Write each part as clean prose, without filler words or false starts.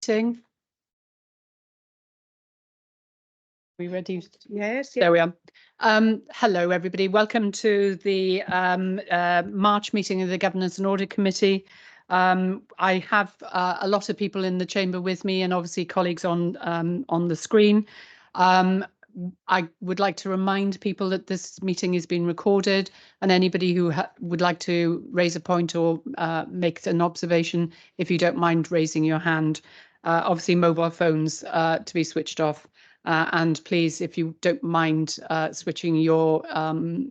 meeting. We ready? Yes. There we are. Hello, everybody. Welcome to the March meeting of the Governance and Audit Committee. I have a lot of people in the chamber with me, and obviously colleagues on the screen. I would like to remind people that this meeting is being recorded, and anybody who would like to raise a point or make an observation, if you don't mind raising your hand. Obviously, mobile phones to be switched off. And please, if you don't mind switching your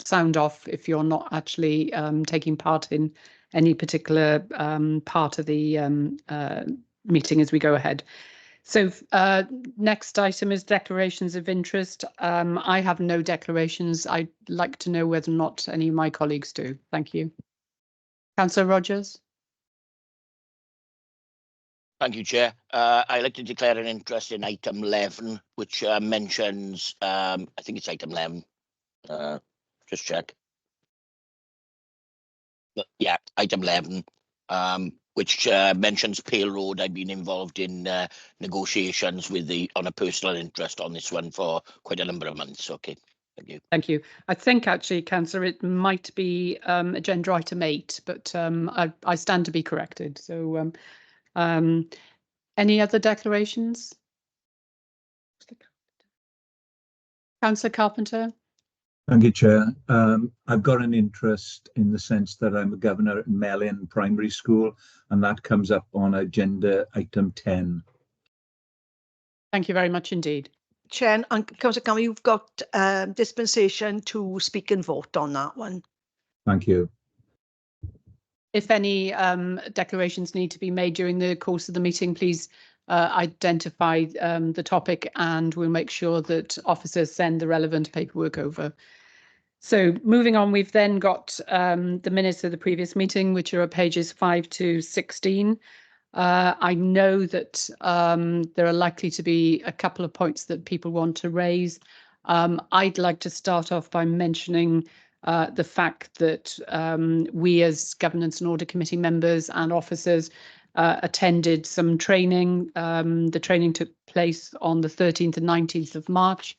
sound off if you're not actually taking part in any particular part of the meeting as we go ahead. So next item is declarations of interest. I have no declarations. I'd like to know whether or not any of my colleagues do. Thank you. Councillor Rogers. Thank you, Chair. I'd like to declare an interest in item 11, which mentions, I think it's item 11, just check. But, yeah, item 11, which mentions Pale Road. I've been involved in negotiations with on a personal interest on this one for quite a number of months. Okay, thank you. Thank you. I think actually, Councillor, it might be agenda item 8, but I stand to be corrected. So any other declarations? Councillor Carpenter. Thank you, Chair. I've got an interest in the sense that I'm a governor at Melin Primary School, and that comes up on agenda item 10. Thank you very much indeed. Chair, and Councillor Campbell, you've got dispensation to speak and vote on that one. Thank you. If any declarations need to be made during the course of the meeting, please identify the topic and we'll make sure that officers send the relevant paperwork over. So moving on, we've then got the minutes of the previous meeting, which are pages 5 to 16. I know that there are likely to be a couple of points that people want to raise. I'd like to start off by mentioning the fact that we as Governance and Audit Committee members and officers attended some training. The training took place on the 13th and 19th of March,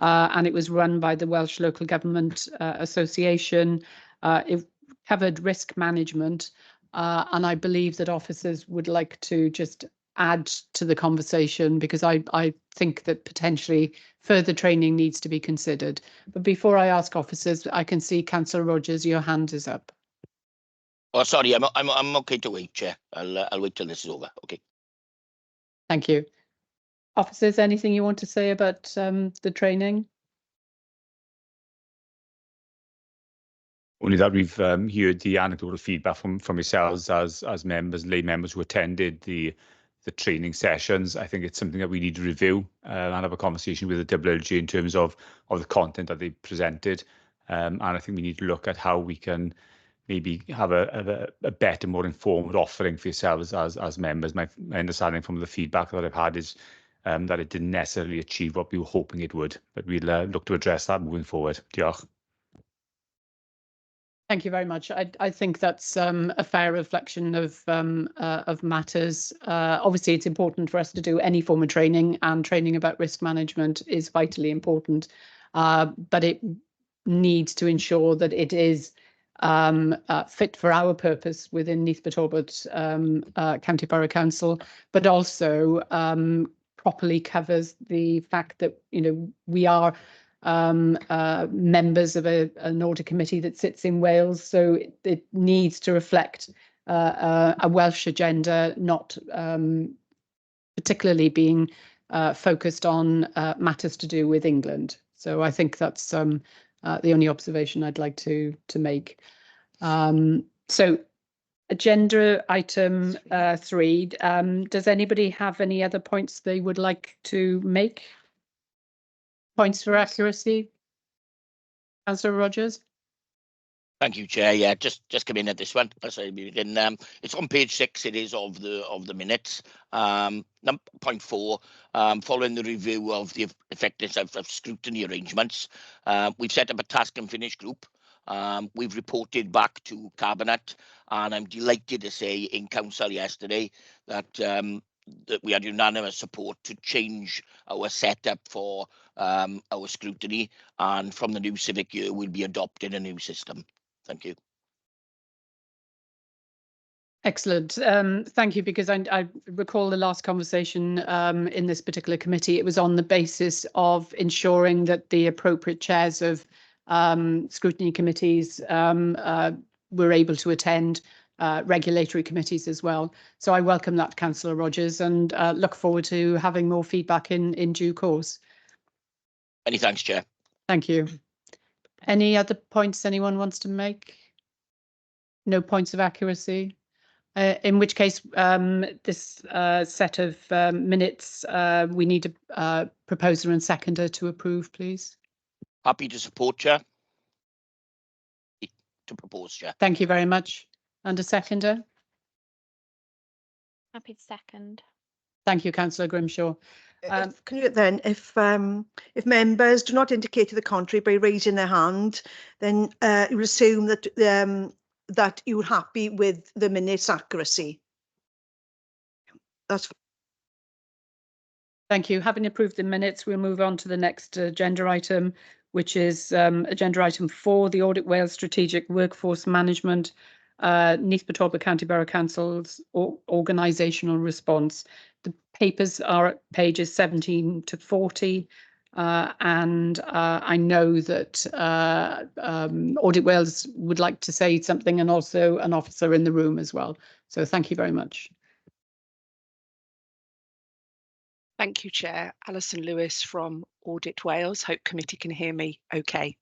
and it was run by the Welsh Local Government Association. It covered risk management, and I believe that officers would like to just add to the conversation because I think that potentially further training needs to be considered. But before I ask officers, I can see Councillor Rogers, your hand is up. Oh, sorry, I'm okay to wait, Chair. I'll wait till this is over. Okay. Thank you. Officers, anything you want to say about the training? Only that we've heard the anecdotal feedback from yourselves as members, lay members who attended the training sessions. I think it's something that we need to review and have a conversation with the WLG in terms of the content that they presented. And I think we need to look at how we can maybe have a better, more informed offering for yourselves as members. My understanding from the feedback that I've had is that it didn't necessarily achieve what we were hoping it would, but we'll look to address that moving forward. Diolch. Thank you very much. I think that's a fair reflection of matters. Obviously, it's important for us to do any form of training, and training about risk management is vitally important. But it needs to ensure that it is fit for our purpose within Neath Talbot County Borough Council, but also properly covers the fact that we are members of an audit committee that sits in Wales, so it needs to reflect a Welsh agenda, not particularly being focused on matters to do with England. So I think that's the only observation I'd like to make. So agenda item 3, does anybody have any other points they would like to make? Points for accuracy. Councillor Rogers. Thank you, Chair. Yeah, just come in at this one. It's on page 6. It is of the minutes. Point 4. Following the review of the effectiveness of scrutiny arrangements, we've set up a task and finish group. We've reported back to Cabinet, and I'm delighted to say in Council yesterday that that we had unanimous support to change our setup for our scrutiny, and from the new civic year we'll be adopting a new system. Thank you. Excellent. Thank you, because I recall the last conversation in this particular committee. It was on the basis of ensuring that the appropriate chairs of scrutiny committees were able to attend regulatory committees as well. So I welcome that, Councillor Rogers, and look forward to having more feedback in due course. Many thanks, Chair. Thank you. Any other points anyone wants to make? No points of accuracy? In which case, this set of minutes, we need a proposer and seconder to approve, please. Happy to support, Chair. To propose, Chair. Thank you very much. And a seconder? Happy to second. Thank you, Councillor Grimshaw. Can you then, if members do not indicate to the contrary by raising their hand, then you will assume that that you're happy with the minutes accuracy. That's. Thank you. Having approved the minutes, we'll move on to the next agenda item, which is agenda item 4, the Audit Wales Strategic Workforce Management, Neath Talbot County Borough Council's organisational response. The papers are at pages 17 to 40. And I know that Audit Wales would like to say something, and also an officer in the room as well. So thank you very much. Thank you, Chair. Alison Lewis from Audit Wales. Hope committee can hear me okay.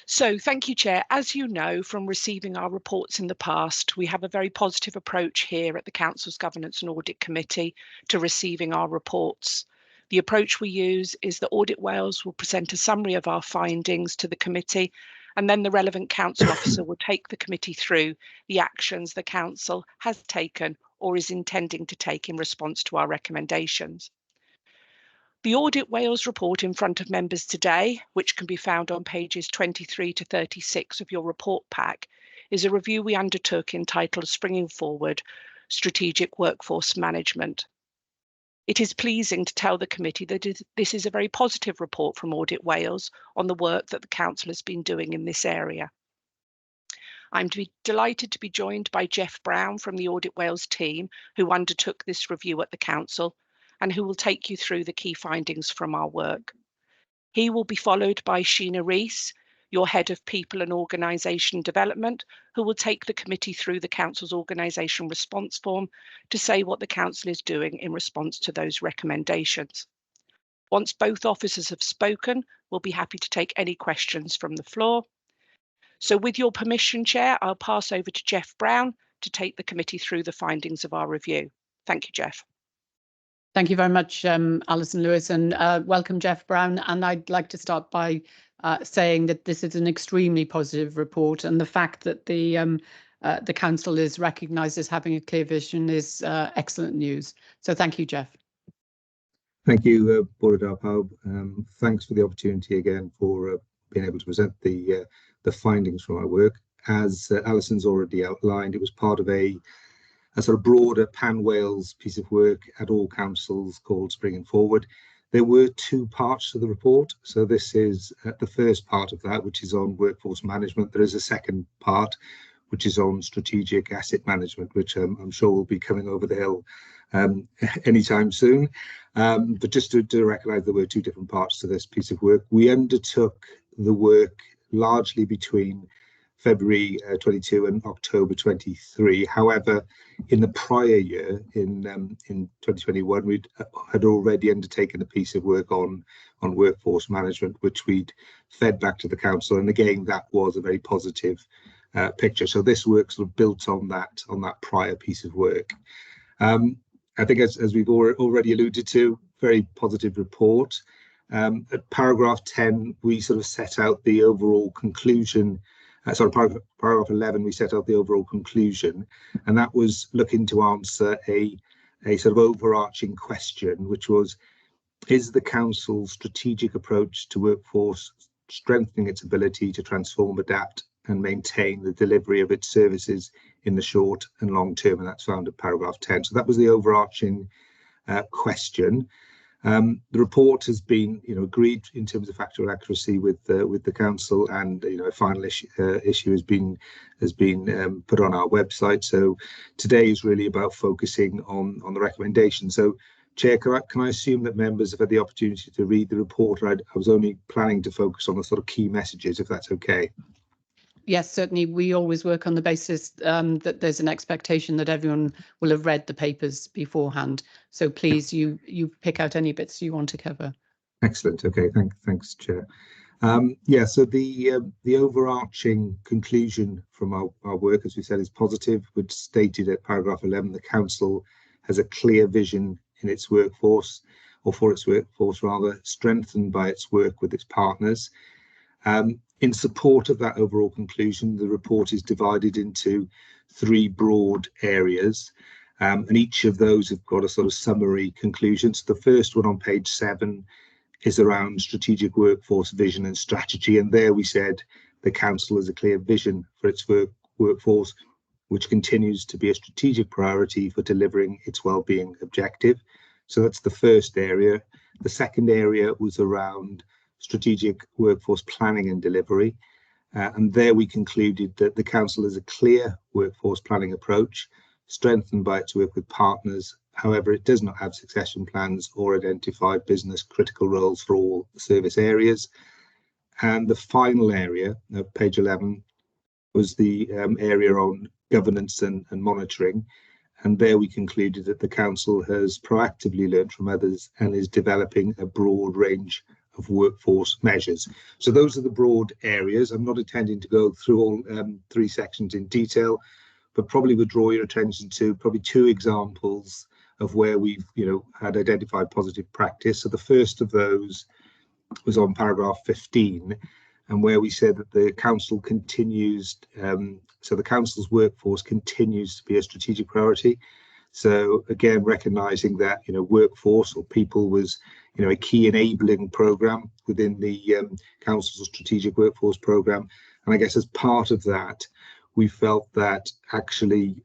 So thank you, Chair. As you know from receiving our reports in the past, we have a very positive approach here at the Council's Governance and Audit Committee to receiving our reports. The approach we use is that Audit Wales will present a summary of our findings to the committee, and then the relevant council officer will take the committee through the actions the council has taken or is intending to take in response to our recommendations. The Audit Wales report in front of members today, which can be found on pages 23 to 36 of your report pack, is a review we undertook entitled Springing Forward, Strategic Workforce Management. It is pleasing to tell the committee that this is a very positive report from Audit Wales on the work that the council has been doing in this area. I'm delighted to be joined by Jeff Brown from the Audit Wales team, who undertook this review at the council and who will take you through the key findings from our work. He will be followed by Sheena Rees, your Head of People and Organisation Development, who will take the committee through the Council's Organisation Response Form to say what the Council is doing in response to those recommendations. Once both officers have spoken, we'll be happy to take any questions from the floor. So with your permission, Chair, I'll pass over to Jeff Brown to take the committee through the findings of our review. Thank you, Jeff. Thank you very much, Alison Lewis, and welcome, Jeff Brown. And I'd like to start by saying that this is an extremely positive report, and the fact that the council is recognised as having a clear vision is excellent news. So thank you, Jeff. Thank you, Bore Darpawb. Thanks for the opportunity again for being able to present the findings from our work. As Alison's already outlined, it was part of a sort of broader pan-Wales piece of work at all councils called Springing Forward. There were 2 parts to the report. So this is the first part of that, which is on workforce management. There is a second part, which is on strategic asset management, which I'm sure will be coming over the hill anytime soon. But just to recognise, there were 2 different parts to this piece of work. We undertook the work largely between February 22 and October 23. However, in the prior year, in 2021, we had already undertaken a piece of work on workforce management, which we'd fed back to the council. And again, that was a very positive picture. So this work sort of built on that prior piece of work. I think as we've already alluded to, very positive report. At paragraph 10, we sort of set out the overall conclusion. Paragraph 11, we set out the overall conclusion, and that was looking to answer a sort of overarching question, which was, is the council's strategic approach to workforce strengthening its ability to transform, adapt and maintain the delivery of its services in the short and long term, and that's found at paragraph 10. So that was the overarching question. The report has been, agreed in terms of factual accuracy with the council, and a final issue has been put on our website. So today is really about focusing on the recommendation. So, Chair, can I assume that members have had the opportunity to read the report? I was only planning to focus on the sort of key messages, if that's okay. Yes, certainly. We always work on the basis that there's an expectation that everyone will have read the papers beforehand. So please, you pick out any bits you want to cover. Excellent. Okay. Thanks, Chair. So the overarching conclusion from our work, as we said, is positive, which stated at paragraph 11, the council has a clear vision in its workforce, or for its workforce rather, strengthened by its work with its partners. In support of that overall conclusion, the report is divided into 3 broad areas, and each of those have got a sort of summary conclusion. So the first one on page 7 is around strategic workforce vision and strategy, and there we said the council has a clear vision for its workforce, which continues to be a strategic priority for delivering its wellbeing objective. So that's the first area. The second area was around strategic workforce planning and delivery, and there we concluded that the council has a clear workforce planning approach, strengthened by its work with partners. However, it does not have succession plans or identify business critical roles for all service areas. And the final area, page 11, was the area on governance and monitoring. And there we concluded that the council has proactively learned from others and is developing a broad range of workforce measures. So those are the broad areas. I'm not intending to go through all 3 sections in detail, but probably would draw your attention to probably 2 examples of where we've had identified positive practice. So the first of those was on paragraph 15, and where we said that the council continues, so the council's workforce continues to be a strategic priority. So again, recognising that workforce or people was a key enabling programme within the council's strategic workforce programme, and I guess as part of that, we felt that actually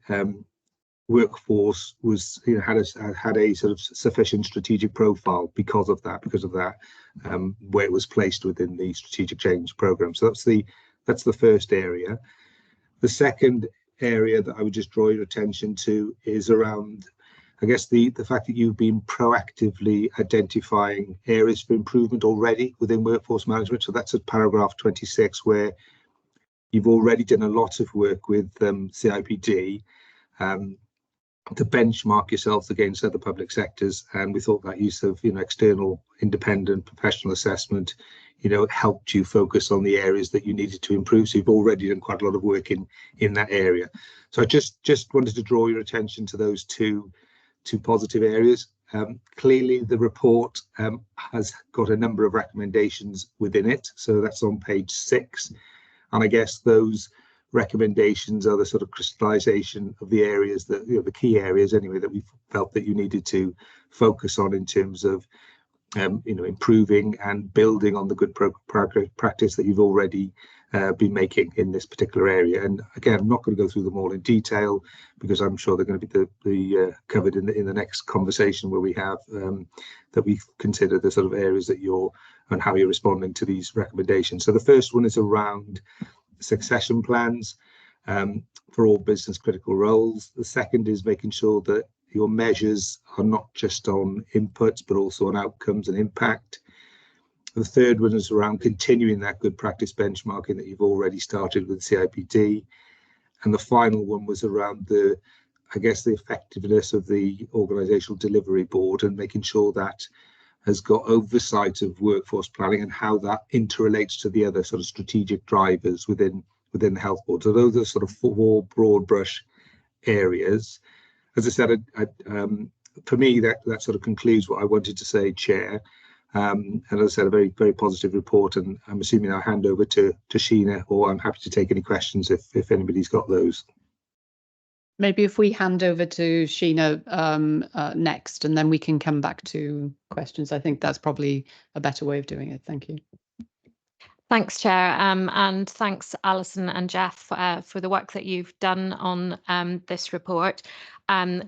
workforce was had a sort of sufficient strategic profile because of that where it was placed within the strategic change programme. So that's the first area. The second area that I would just draw your attention to is around, I guess, the fact that you've been proactively identifying areas for improvement already within workforce management. So that's at paragraph 26, where you've already done a lot of work with CIPD to benchmark yourselves against other public sectors, and we thought that use of external independent professional assessment helped you focus on the areas that you needed to improve. So you've already done quite a lot of work in that area. So I just wanted to draw your attention to those two positive areas. Clearly the report has got a number of recommendations within it, so that's on page 6, and I guess those recommendations are the sort of crystallization of the areas that the key areas anyway that we felt that you needed to focus on in terms of improving and building on the good practice that you've already been making in this particular area. And again, I'm not going to go through them all in detail because I'm sure they're going to be covered in the next conversation where we have that we consider the sort of areas that and how you're responding to these recommendations. So the first one is around succession plans for all business critical roles. The second is making sure that your measures are not just on inputs but also on outcomes and impact. The third one is around continuing that good practice benchmarking that you've already started with CIPD. And the final one was around the effectiveness of the organisational delivery board and making sure that has got oversight of workforce planning and how that interrelates to the other sort of strategic drivers within the health board. So those are sort of 4 broad brush areas. As I said, for me, that sort of concludes what I wanted to say, Chair. And as I said, a very, very positive report, and I'm assuming I'll hand over to Sheena, or I'm happy to take any questions if anybody's got those. Maybe if we hand over to Sheena next, and then we can come back to questions. I think that's probably a better way of doing it. Thank you. Thanks, Chair, and thanks, Alison and Jeff, for the work that you've done on this report.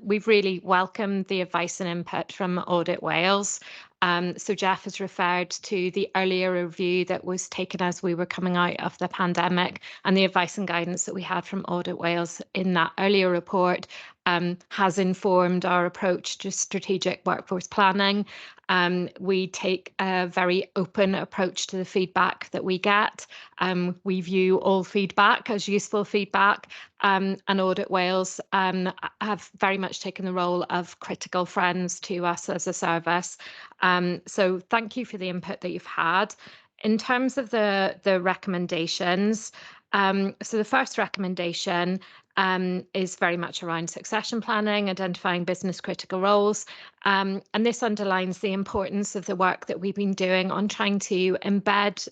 We've really welcomed the advice and input from Audit Wales. So Jeff has referred to the earlier review that was taken as we were coming out of the pandemic, and the advice and guidance that we had from Audit Wales in that earlier report has informed our approach to strategic workforce planning. We take a very open approach to the feedback that we get. We view all feedback as useful feedback, and Audit Wales have very much taken the role of critical friends to us as a service. So thank you for the input that you've had. In terms of the recommendations, so the first recommendation is very much around succession planning, identifying business critical roles. And this underlines the importance of the work that we've been doing on trying to embed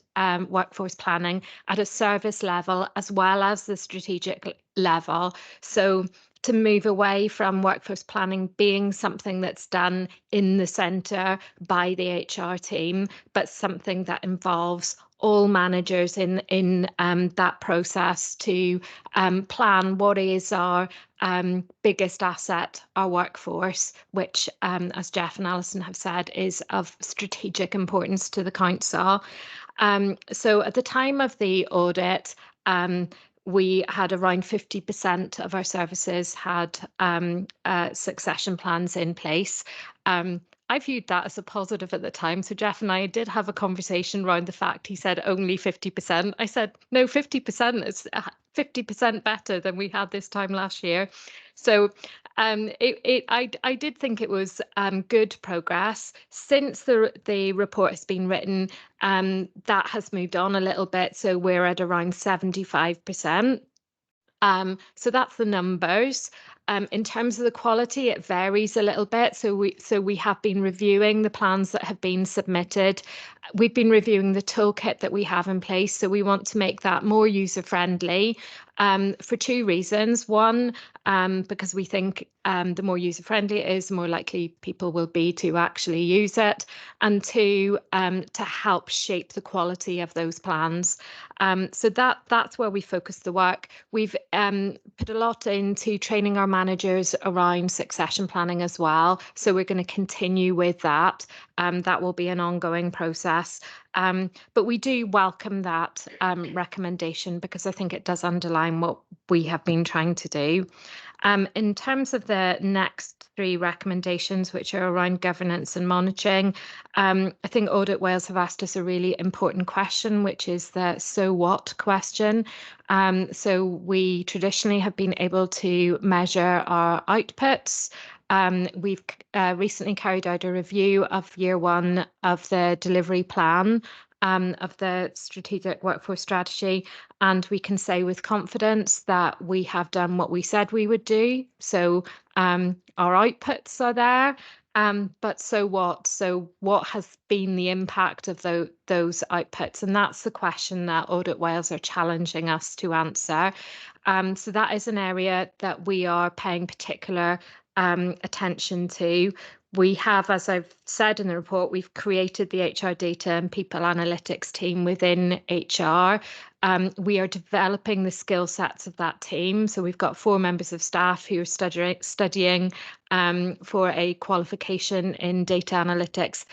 workforce planning at a service level as well as the strategic level. So to move away from workforce planning being something that's done in the centre by the HR team, but something that involves all managers in that process to plan what is our biggest asset, our workforce, which, as Jeff and Alison have said, is of strategic importance to the council. So at the time of the audit, we had around 50% of our services had succession plans in place. I viewed that as a positive at the time. So Jeff and I did have a conversation around the fact he said only 50%. I said, no, 50% is 50% better than we had this time last year. So I did think it was good progress. Since the report has been written, that has moved on a little bit. So we're at around 75%. So that's the numbers. In terms of the quality, it varies a little bit. So we have been reviewing the plans that have been submitted. We've been reviewing the toolkit that we have in place. So we want to make that more user-friendly for two reasons. One, because we think the more user-friendly it is, the more likely people will be to actually use it. And two, to help shape the quality of those plans. So that's where we focus the work. We've put a lot into training our managers around succession planning as well. So we're going to continue with that. That will be an ongoing process. But we do welcome that recommendation because I think it does underline what we have been trying to do. In terms of the next three recommendations, which are around governance and monitoring, I think Audit Wales have asked us a really important question, which is the so what question. So we traditionally have been able to measure our outputs. We've recently carried out a review of year one of the delivery plan of the strategic workforce strategy, and we can say with confidence that we have done what we said we would do. So our outputs are there, but so what? So what has been the impact of those outputs? And that's the question that Audit Wales are challenging us to answer. So that is an area that we are paying particular attention to. We have, as I've said in the report, we've created the HR data and people analytics team within HR. We are developing the skill sets of that team. So we've got 4 members of staff who are studying for a qualification in data analytics.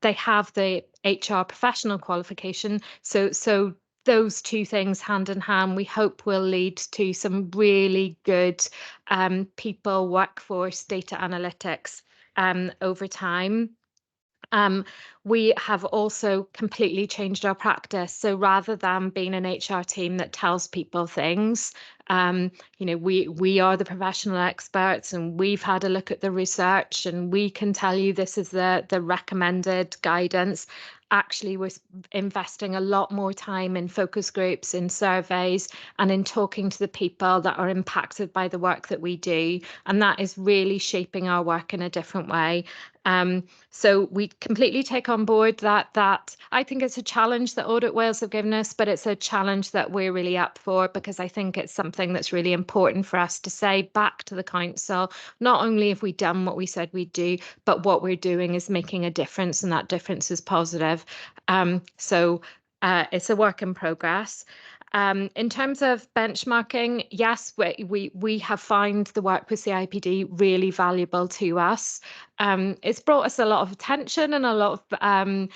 They have the HR professional qualification. So those two things hand in hand, we hope will lead to some really good people, workforce, data analytics over time. We have also completely changed our practice. So rather than being an HR team that tells people things, we are the professional experts and we've had a look at the research and we can tell you this is the recommended guidance. Actually, we're investing a lot more time in focus groups, in surveys, and in talking to the people that are impacted by the work that we do. And that is really shaping our work in a different way. So we completely take on board that I think it's a challenge that Audit Wales have given us, but it's a challenge that we're really up for because I think it's something that's really important for us to say back to the council. Not only have we done what we said we'd do, but what we're doing is making a difference and that difference is positive. So it's a work in progress. In terms of benchmarking, yes, we have found the work with CIPD really valuable to us. It's brought us a lot of attention and a lot of,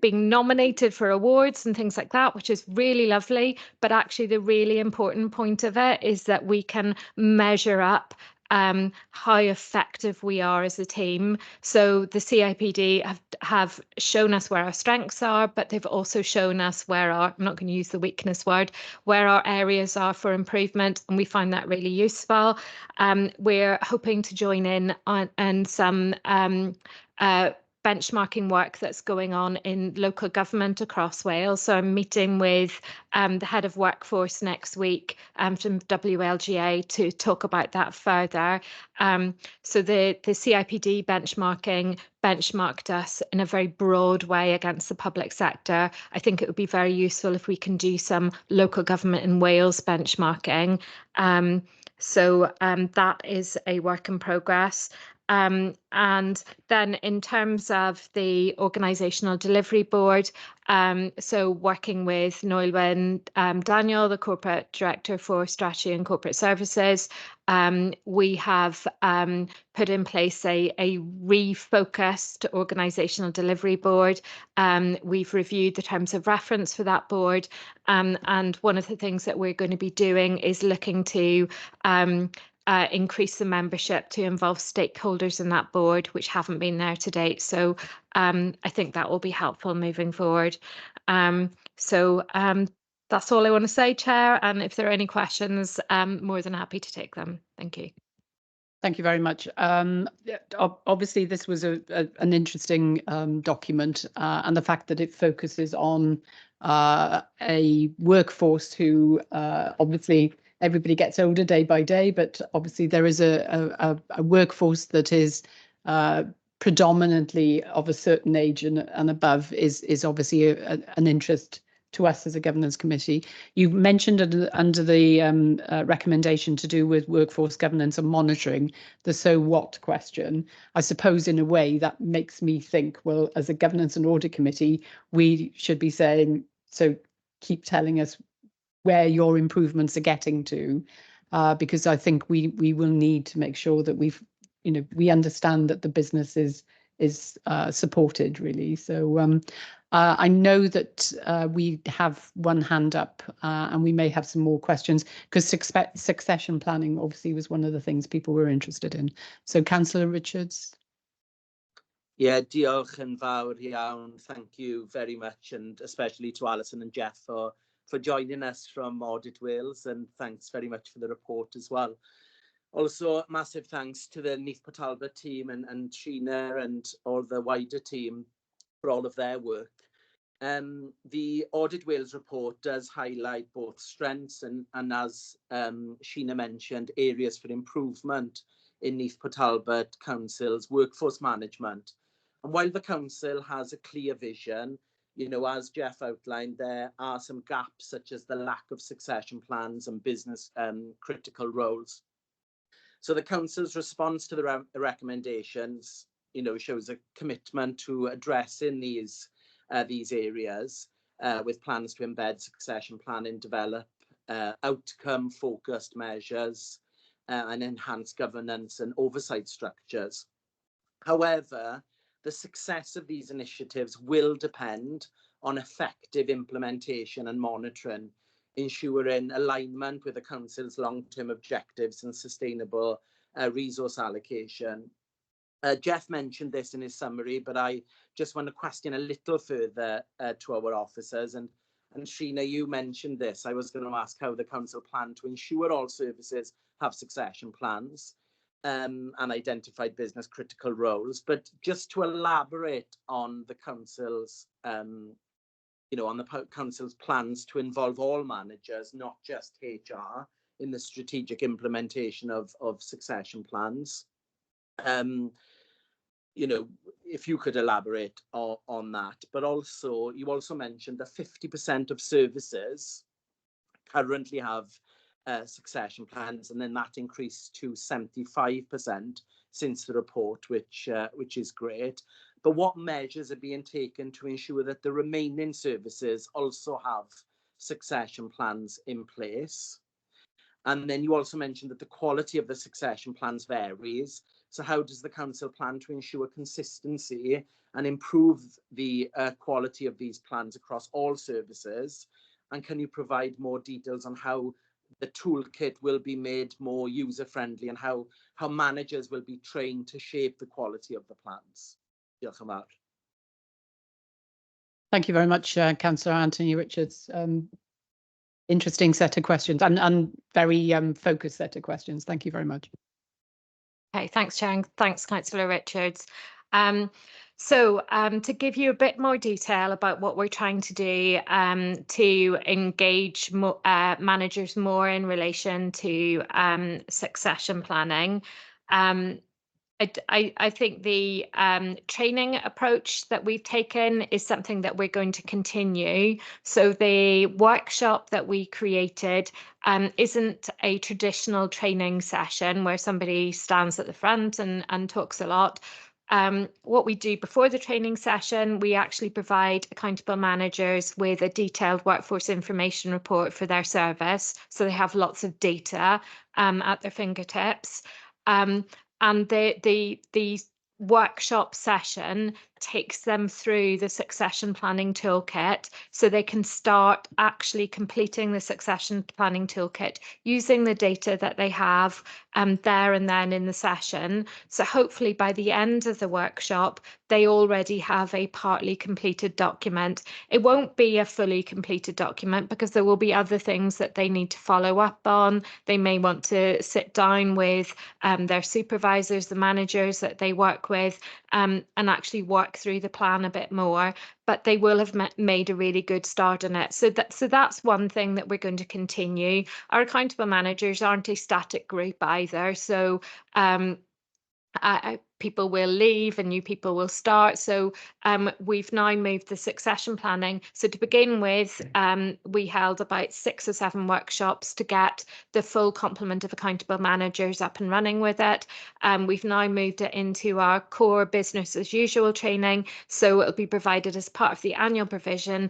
being nominated for awards and things like that, which is really lovely. But actually, the really important point of it is that we can measure up how effective we are as a team. So the CIPD have shown us where our strengths are, but they've also shown us where I'm not going to use the weakness word, where our areas are for improvement, and we find that really useful. We're hoping to join in on some benchmarking work that's going on in local government across Wales. So I'm meeting with the head of workforce next week from WLGA to talk about that further. So the CIPD benchmarked us in a very broad way against the public sector. I think it would be very useful if we can do some local government in Wales benchmarking. So that is a work in progress. And then in terms of the organisational delivery board, so working with Noelwyn Daniel, the corporate director for strategy and corporate services, we have put in place a refocused organisational delivery board. We've reviewed the terms of reference for that board, and one of the things that we're going to be doing is looking to increase the membership to involve stakeholders in that board, which haven't been there to date. So I think that will be helpful moving forward. That's all I want to say, Chair. And if there are any questions, I'm more than happy to take them. Thank you. Thank you very much. Obviously, this was an interesting document, and the fact that it focuses on a workforce who obviously everybody gets older day by day, but obviously there is a workforce that is predominantly of a certain age and above is obviously an interest to us as a governance committee. You mentioned under the recommendation to do with workforce governance and monitoring, the so what question. I suppose in a way that makes me think, well, as a governance and audit committee, we should be saying, so keep telling us where your improvements are getting to, because I think we will need to make sure that we understand that the business is supported really. So I know that we have one hand up, and we may have some more questions, because succession planning obviously was one of the things people were interested in. So Councillor Richards. Yeah, diolch yn fawr iawn. Thank you very much, and especially to Alison and Jeff for joining us from Audit Wales, and thanks very much for the report as well. Also, massive thanks to the Neath Talbot team and Sheena and all the wider team for all of their work. The Audit Wales report does highlight both strengths and as Sheena mentioned, areas for improvement in Neath Talbot Council's workforce management. And while the council has a clear vision, as Jeff outlined, there are some gaps such as the lack of succession plans and business critical roles. So the council's response to the recommendations, shows a commitment to addressing these areas with plans to embed succession planning, develop outcome-focused measures, and enhance governance and oversight structures. However, the success of these initiatives will depend on effective implementation and monitoring, ensuring alignment with the Council's long-term objectives and sustainable resource allocation. Jeff mentioned this in his summary, but I just want to question a little further to our officers. And Sheena, you mentioned this. I was going to ask how the Council planned to ensure all services have succession plans and identified business critical roles. But just to elaborate on the Council's Council's plans to involve all managers, not just HR, in the strategic implementation of succession plans. If you could elaborate on that. But also, you also mentioned that 50% of services currently have succession plans, and then that increased to 75% since the report, which is great. but what measures are being taken to ensure that the remaining services also have succession plans in place? And then you also mentioned that the quality of the succession plans varies. So how does the council plan to ensure consistency and improve the quality of these plans across all services? And can you provide more details on how the toolkit will be made more user-friendly and how managers will be trained to shape the quality of the plans? Diolch yn fawr. Thank you very much, Councillor Anthony Richards. Interesting set of questions and very focused set of questions. Thank you very much. Okay, thanks, Chair, and thanks, Councillor Richards. To give you a bit more detail about what we're trying to do to engage managers more in relation to succession planning. I think the training approach that we've taken is something that we're going to continue. So the workshop that we created isn't a traditional training session where somebody stands at the front and talks a lot. What we do before the training session, we actually provide accountable managers with a detailed workforce information report for their service. So they have lots of data at their fingertips. And the workshop session takes them through the succession planning toolkit so they can start actually completing the succession planning toolkit using the data that they have there and then in the session. So hopefully by the end of the workshop, they already have a partly completed document. It won't be a fully completed document because there will be other things that they need to follow up on. They may want to sit down with their supervisors, the managers that they work with, and actually work through the plan a bit more, but they will have made a really good start on it. So that's one thing that we're going to continue. Our accountable managers aren't a static group either. So people will leave and new people will start. So we've now moved the succession planning. So to begin with, we held about 6 or 7 workshops to get the full complement of accountable managers up and running with it. We've now moved it into our core business as usual training. So it'll be provided as part of the annual provision.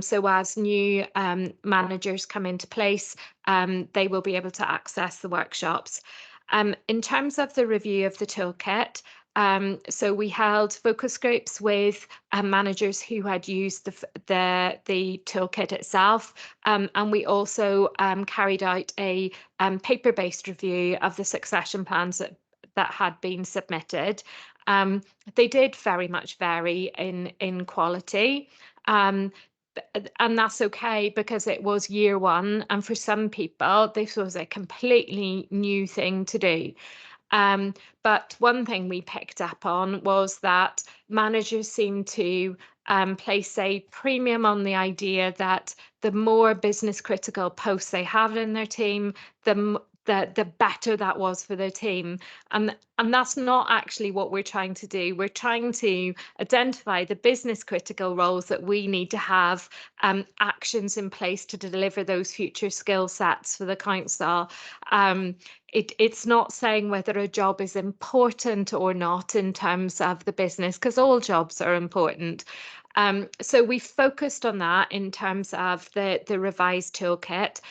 So as new managers come into place, they will be able to access the workshops. In terms of the review of the toolkit, so we held focus groups with managers who had used the toolkit itself, and we also carried out a paper-based review of the succession plans that had been submitted. They did very much vary in quality. And that's okay because it was year one, and for some people this was a completely new thing to do. But one thing we picked up on was that managers seem to place a premium on the idea that the more business critical posts they have in their team, the better that was for their team. And that's not actually what we're trying to do. We're trying to identify the business critical roles that we need to have actions in place to deliver those future skill sets for the council. It's not saying whether a job is important or not in terms of the business, because all jobs are important. So we focused on that in terms of the revised toolkit.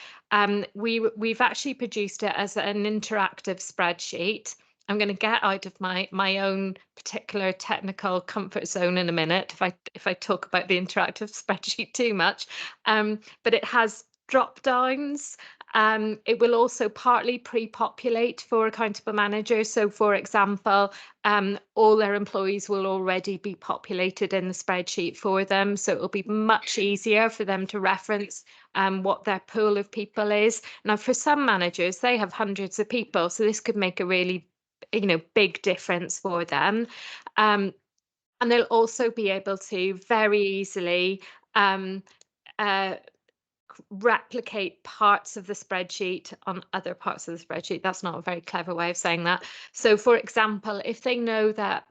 We've actually produced it as an interactive spreadsheet. I'm going to get out of my own particular technical comfort zone in a minute if I talk about the interactive spreadsheet too much. But it has drop downs. It will also partly pre-populate for accountable managers. So, for example, all their employees will already be populated in the spreadsheet for them. So it will be much easier for them to reference what their pool of people is. Now, for some managers, they have hundreds of people, so this could make a really, big difference for them. And they'll also be able to very easily replicate parts of the spreadsheet on other parts of the spreadsheet. That's not a very clever way of saying that. So, for example, if they know that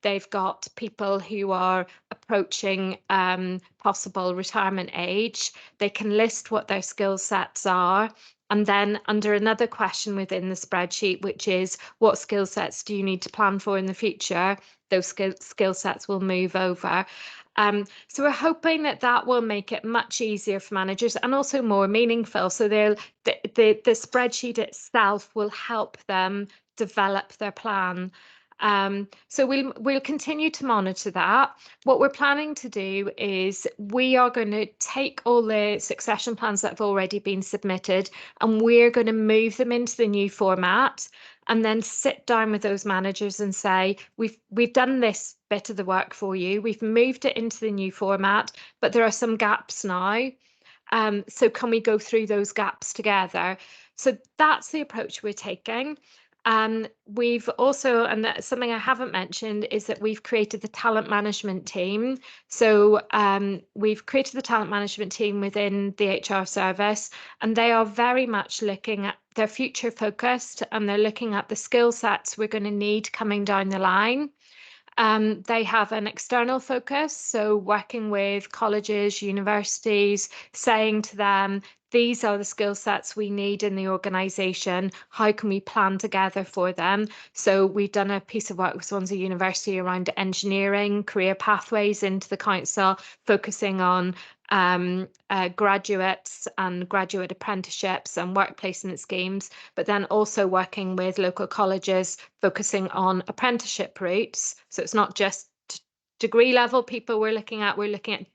they've got people who are approaching possible retirement age, they can list what their skill sets are And then under another question within the spreadsheet, which is what skill sets do you need to plan for in the future, those skill sets will move over. So we're hoping that that will make it much easier for managers and also more meaningful. So the spreadsheet itself will help them develop their plan. So we'll continue to monitor that. What we're planning to do is we are going to take all the succession plans that have already been submitted and we're going to move them into the new format and then sit down with those managers and say, we've done this bit of the work for you. We've moved it into the new format, but there are some gaps now. So can we go through those gaps together? So that's the approach we're taking. We've also, and that's something I haven't mentioned, is that we've created the talent management team. So we've created the talent management team within the HR service, and they are very much looking at their future focused, and they're looking at the skill sets we're going to need coming down the line. They have an external focus, so working with colleges, universities, saying to them, these are the skill sets we need in the organisation. How can we plan together for them? So we've done a piece of work with Swansea University around engineering, career pathways into the council, focusing on graduates and graduate apprenticeships and work placement schemes, but then also working with local colleges, focusing on apprenticeship routes. So it's not just degree level people we're looking at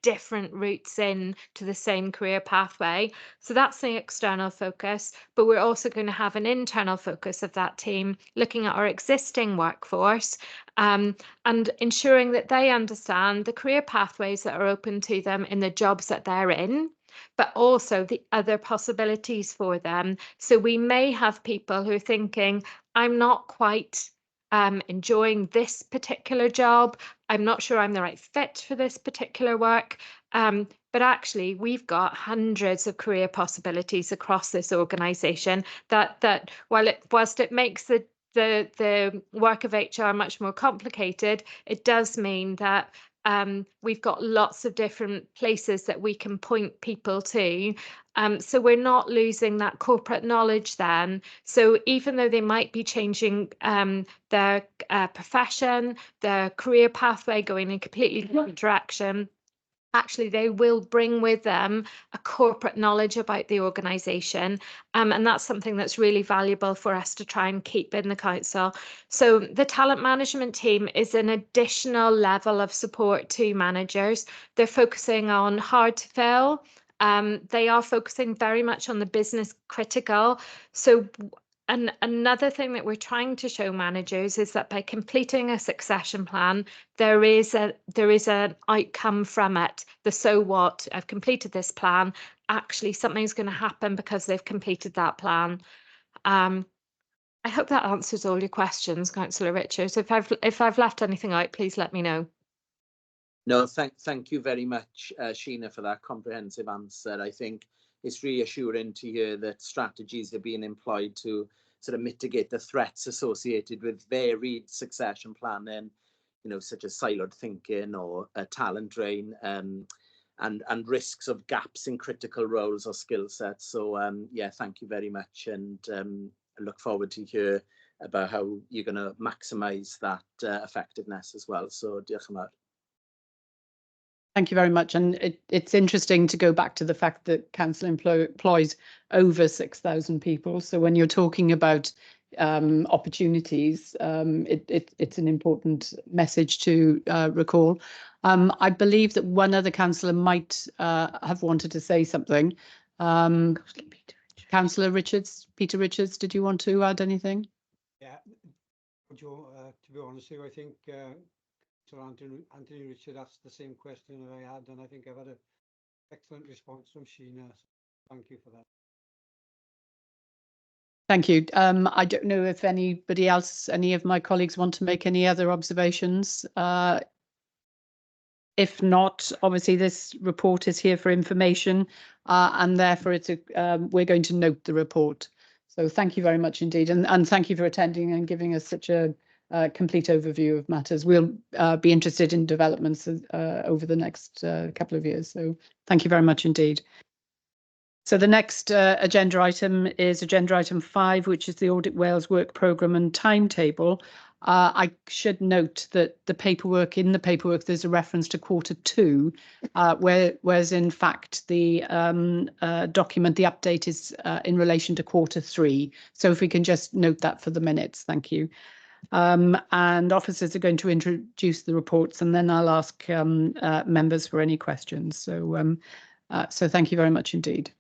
different routes in to the same career pathway. So that's the external focus, but we're also going to have an internal focus of that team looking at our existing workforce and ensuring that they understand the career pathways that are open to them in the jobs that they're in, but also the other possibilities for them. So we may have people who are thinking, I'm not quite enjoying this particular job. I'm not sure I'm the right fit for this particular work. But actually, we've got hundreds of career possibilities across this organisation that whilst it makes the work of HR much more complicated, it does mean that we've got lots of different places that we can point people to. So we're not losing that corporate knowledge then. So even though they might be changing their profession, their career pathway, going in a completely different direction, actually they will bring with them a corporate knowledge about the organisation, and that's something that's really valuable for us to try and keep in the council. So the talent management team is an additional level of support to managers. They're focusing on hard to fill. They are focusing very much on the business critical. So and another thing that we're trying to show managers is that by completing a succession plan, there is an outcome from it. The so what, I've completed this plan, actually something's going to happen because they've completed that plan. I hope that answers all your questions, Councillor Richards. If I've left anything out, please let me know. No, thank you very much, Sheena, for that comprehensive answer. I think it's reassuring to hear that strategies are being employed to sort of mitigate the threats associated with varied succession planning, you know, such as siloed thinking or a talent drain, and risks of gaps in critical roles or skill sets. So yeah, thank you very much, and I look forward to hear about how you're going to maximise that effectiveness as well. So diolch yn fawr. Thank you very much. And it's interesting to go back to the fact that council employs over 6,000 people. So when you're talking about opportunities, it's an important message to recall. I believe that one other councillor might have wanted to say something. Councillor Richards, Peter Richards, did you want to add anything? Yeah, to be honest with you, I think so Anthony Richard asked the same question that I had, and I think I've had an excellent response from Sheena. So thank you for that. Thank you. I don't know if anybody else, any of my colleagues want to make any other observations. If not, obviously this report is here for information, and therefore we're going to note the report. So thank you very much indeed, and thank you for attending and giving us such a complete overview of matters. We'll be interested in developments over the next couple of years. So thank you very much indeed. So the next agenda item is agenda item 5, which is the Audit Wales work programme and timetable. I should note that the paperwork, there's a reference to Q2, whereas in fact the document, the update is in relation to Q3. So if we can just note that for the minutes, thank you. And officers are going to introduce the reports, and then I'll ask members for any questions. So, so thank you very much indeed.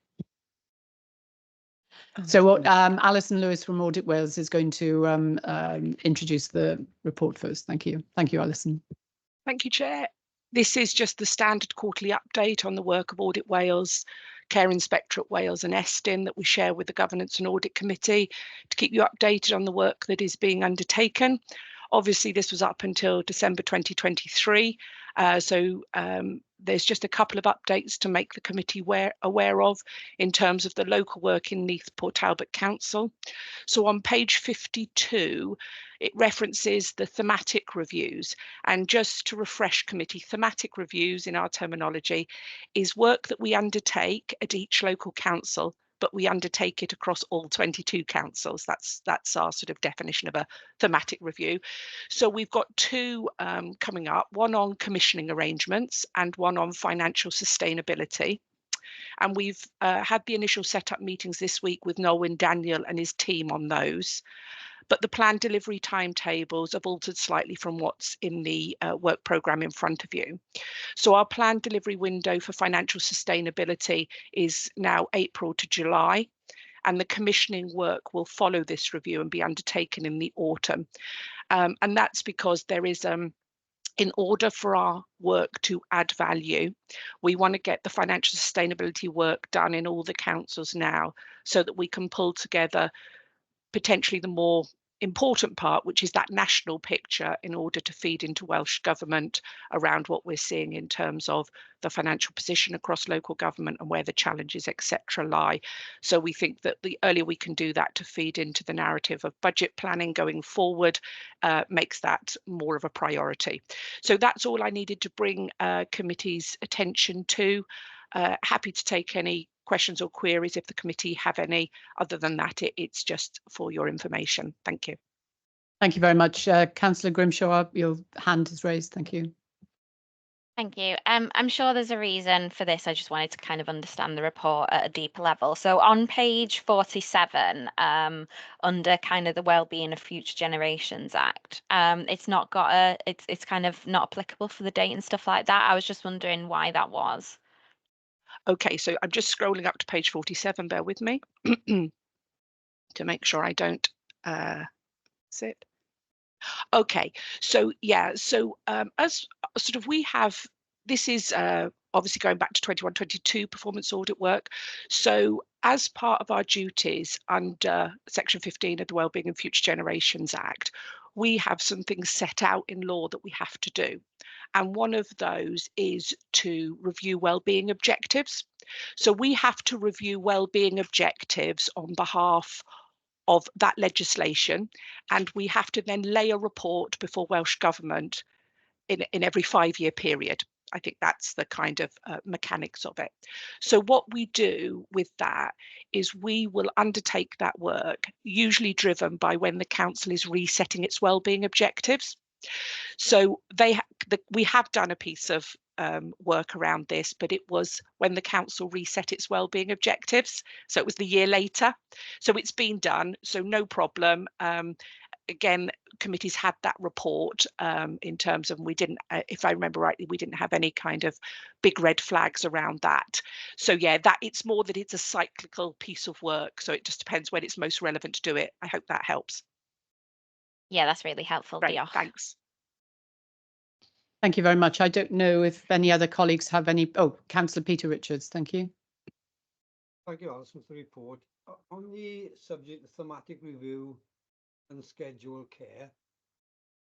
So Alison Lewis from Audit Wales is going to introduce the report first. Thank you. Thank you, Alison. Thank you, Chair. This is just the standard quarterly update on the work of Audit Wales, Care Inspectorate Wales and Estin that we share with the Governance and Audit Committee to keep you updated on the work that is being undertaken. Obviously, this was up until December 2023. So there's just a couple of updates to make the committee aware of in terms of the local work in Neath Port Talbot Council. So on page 52, it references the thematic reviews. And just to refresh committee, thematic reviews in our terminology is work that we undertake at each local council, but we undertake it across all 22 councils. That's our sort of definition of a thematic review. So we've got two coming up, one on commissioning arrangements and one on financial sustainability. And we've had the initial setup meetings this week with Noel Daniel and his team on those. But the planned delivery timetables have altered slightly from what's in the work programme in front of you. So our planned delivery window for financial sustainability is now April to July, and the commissioning work will follow this review and be undertaken in the autumn. And that's because there is, in order for our work to add value, we want to get the financial sustainability work done in all the councils now so that we can pull together potentially the more important part, which is that national picture, in order to feed into Welsh Government around what we're seeing in terms of the financial position across local government and where the challenges, etc., lie. So we think that the earlier we can do that to feed into the narrative of budget planning going forward makes that more of a priority. So that's all I needed to bring committee's attention to. Happy to take any questions or queries if the committee have any. Other than that, it's just for your information. Thank you. Thank you very much. Councillor Grimshaw, your hand is raised. Thank you. Thank you. I'm sure there's a reason for this. I just wanted to kind of understand the report at a deeper level. So on page 47, under kind of the Wellbeing of Future Generations Act, it's not got a, it's kind of not applicable for the date and stuff like that. I was just wondering why that was. Okay, so I'm just scrolling up to page 47, bear with me, to make sure I don't sit. Okay, so yeah, so as sort of we have, this is obviously going back to 21-22 performance audit work. So as part of our duties under Section 15 of the Wellbeing and Future Generations Act, we have some things set out in law that we have to do. And one of those is to review wellbeing objectives. So we have to review wellbeing objectives on behalf of that legislation, and we have to then lay a report before Welsh Government in every 5-year period. I think that's the kind of mechanics of it. So what we do with that is we will undertake that work, usually driven by when the council is resetting its wellbeing objectives. So we have done a piece of work around this, but it was when the council reset its wellbeing objectives. So it was the year later. So it's been done, so no problem. Again, committees had that report in terms of, we didn't, if I remember rightly, we didn't have any kind of big red flags around that. So yeah, that it's more that it's a cyclical piece of work. So it just depends when it's most relevant to do it. I hope that helps. Yeah, that's really helpful. Great, thanks. Thank you very much. I don't know if any other colleagues have any. Oh, Councillor Peter Richards, thank you. Thank you, Alison, for the report. On the subject of thematic review and schedule care,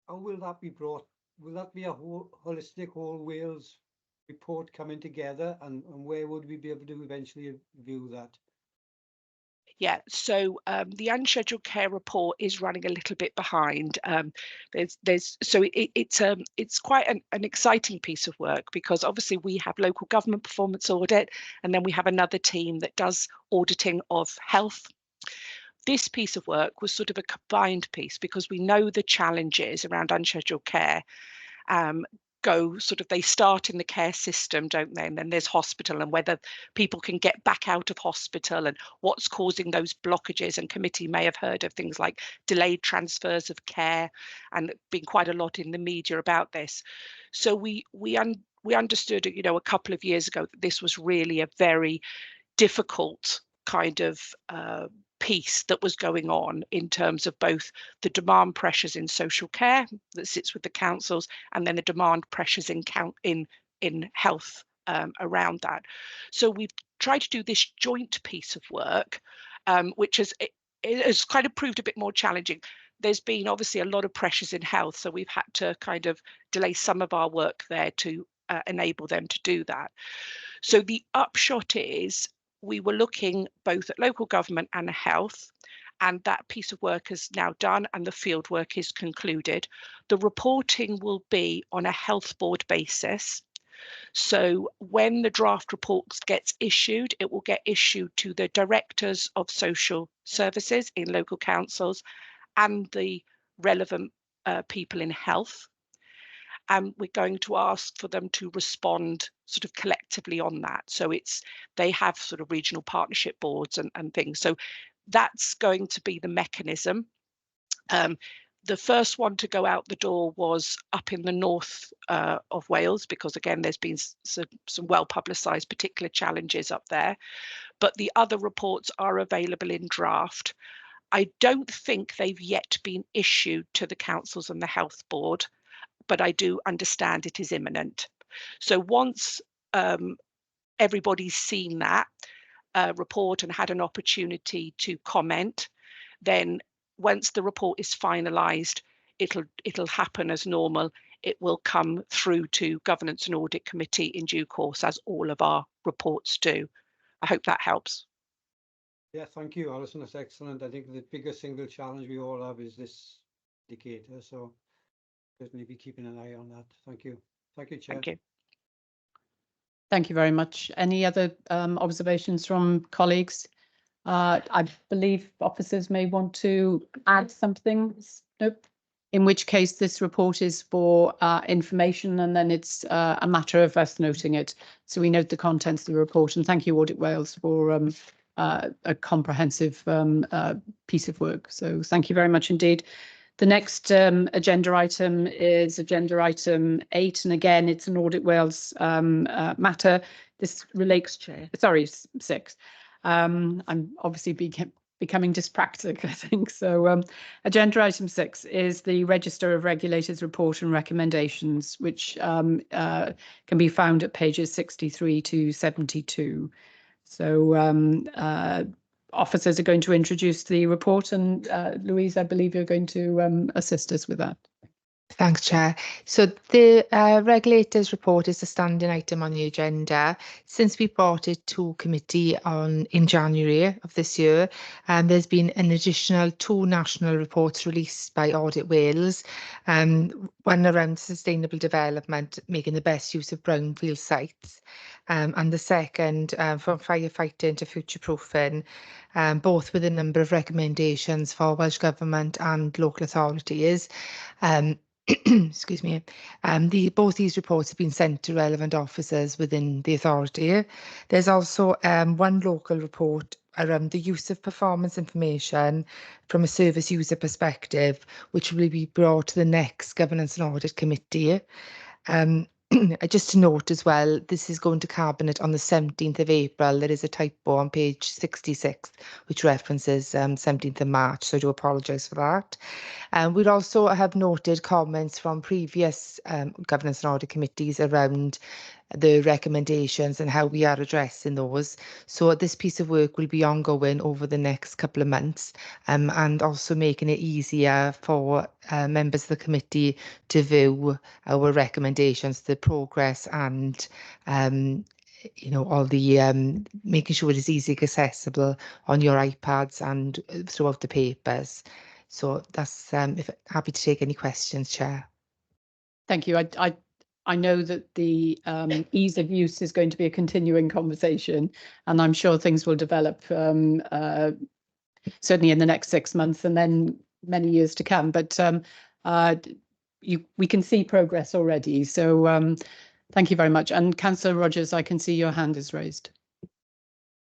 how will that be brought? Will that be a holistic whole Wales report coming together, and where would we be able to eventually view that? Yeah, so the unscheduled care report is running a little bit behind. It's quite an exciting piece of work, because obviously we have local government performance audit, and then we have another team that does auditing of health. This piece of work was sort of a combined piece, because we know the challenges around unscheduled care they start in the care system, don't they? And then there's hospital, and whether people can get back out of hospital and what's causing those blockages. And committee may have heard of things like delayed transfers of care, and been quite a lot in the media about this. So we understood, a couple of years ago, that this was really a very difficult kind of piece that was going on, in terms of both the demand pressures in social care that sits with the councils, and then the demand pressures in health around that. So we've tried to do this joint piece of work, which has kind of proved a bit more challenging. There's been obviously a lot of pressures in health, so we've had to kind of delay some of our work there to enable them to do that. So the upshot is, we were looking both at local government and health, and that piece of work is now done, and the field work is concluded. The reporting will be on a health board basis. So when the draft report gets issued, it will get issued to the directors of social services in local councils and the relevant people in health. And we're going to ask for them to respond sort of collectively on that. So they have sort of regional partnership boards and things. So that's going to be the mechanism. The first one to go out the door was up in the north of Wales, because again, there's been some well publicised particular challenges up there. But the other reports are available in draft. I don't think they've yet been issued to the councils and the health board, but I do understand it is imminent. So once everybody's seen that report and had an opportunity to comment, then once the report is finalised, it'll happen as normal. It will come through to Governance and Audit Committee in due course, as all of our reports do. I hope that helps. Yeah, thank you, Alison. That's excellent. I think the biggest single challenge we all have is this indicator. So certainly be keeping an eye on that. Thank you. Thank you, Chair. Thank you. Thank you very much. Any other observations from colleagues? I believe officers may want to add something. Nope. In which case, this report is for information, and then it's a matter of us noting it. So we note the contents of the report, and thank you, Audit Wales, for a comprehensive piece of work. So thank you very much indeed. The next agenda item is agenda item 8, and again, it's an Audit Wales matter. This relates, sorry, 6. I'm obviously becoming dyspraxic, I think. So agenda item 6 is the Register of Regulators report and recommendations, which can be found at pages 63 to 72. So officers are going to introduce the report, and Louise, I believe you're going to assist us with that. Thanks, Chair. So the regulators report is a standing item on the agenda. Since we brought it to committee in January of this year, there's been an additional 2 national reports released by Audit Wales, one around sustainable development, making the best use of brownfield sites, and the second from firefighting to future-proofing, both with a number of recommendations for Welsh Government and local authorities. Excuse me. Both these reports have been sent to relevant officers within the authority. There's also one local report around the use of performance information from a service user perspective, which will be brought to the next Governance and Audit Committee. Just to note as well, this is going to Cabinet on the 17th of April. There is a typo on page 66, which references 17th of March, so I do apologise for that. We'd also have noted comments from previous Governance and Audit Committees around the recommendations and how we are addressing those. So this piece of work will be ongoing over the next couple of months, and also making it easier for members of the committee to view our recommendations, the progress and you know, all the making sure it's easily accessible on your iPads and throughout the papers. So that's happy to take any questions, Chair. Thank you. I know that the ease of use is going to be a continuing conversation, and I'm sure things will develop certainly in the next 6 months and then many years to come. But we can see progress already. So thank you very much. And Councillor Rogers, I can see your hand is raised.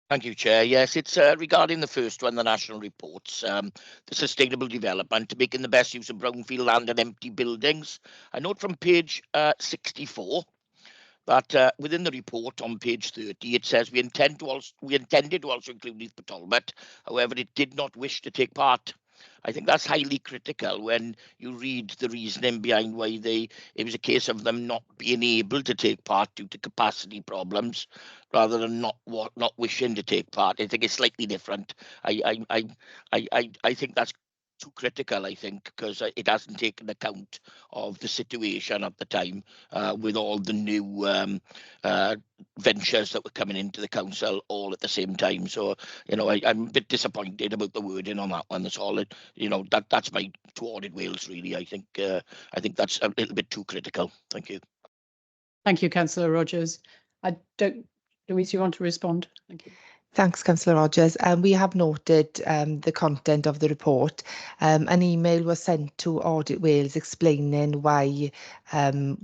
Thank you, Chair. Yes, it's regarding the first one, the national reports, the sustainable development, making the best use of brownfield land and empty buildings. I note from page 64 that within the report on page 30, it says we intended to also include Neath Talbot. However, it did not wish to take part. I think that's highly critical when you read the reasoning behind why it was a case of them not being able to take part due to capacity problems, rather than not wishing to take part. I think it's slightly different. I think that's too critical, I think, because it hasn't taken account of the situation at the time with all the new ventures that were coming into the council all at the same time. So, you know, I'm a bit disappointed about the wording on that one. That's all. You know, that's my to Audit Wales, really. I think that's a little bit too critical. Thank you. Thank you, Councillor Rogers. Louise, you want to respond? Thank you. Thanks, Councillor Rogers. We have noted the content of the report. An email was sent to Audit Wales explaining why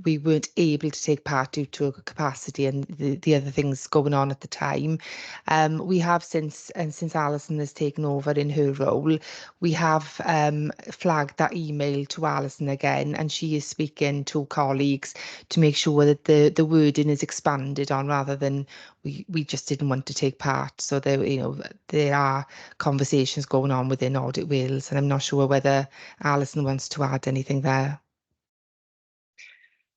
we weren't able to take part due to capacity and the other things going on at the time. We have since Alison has taken over in her role, we have flagged that email to Alison again, and she is speaking to colleagues to make sure that the wording is expanded on, rather than we just didn't want to take part. So there are conversations going on within Audit Wales, and I'm not sure whether Alison wants to add anything there.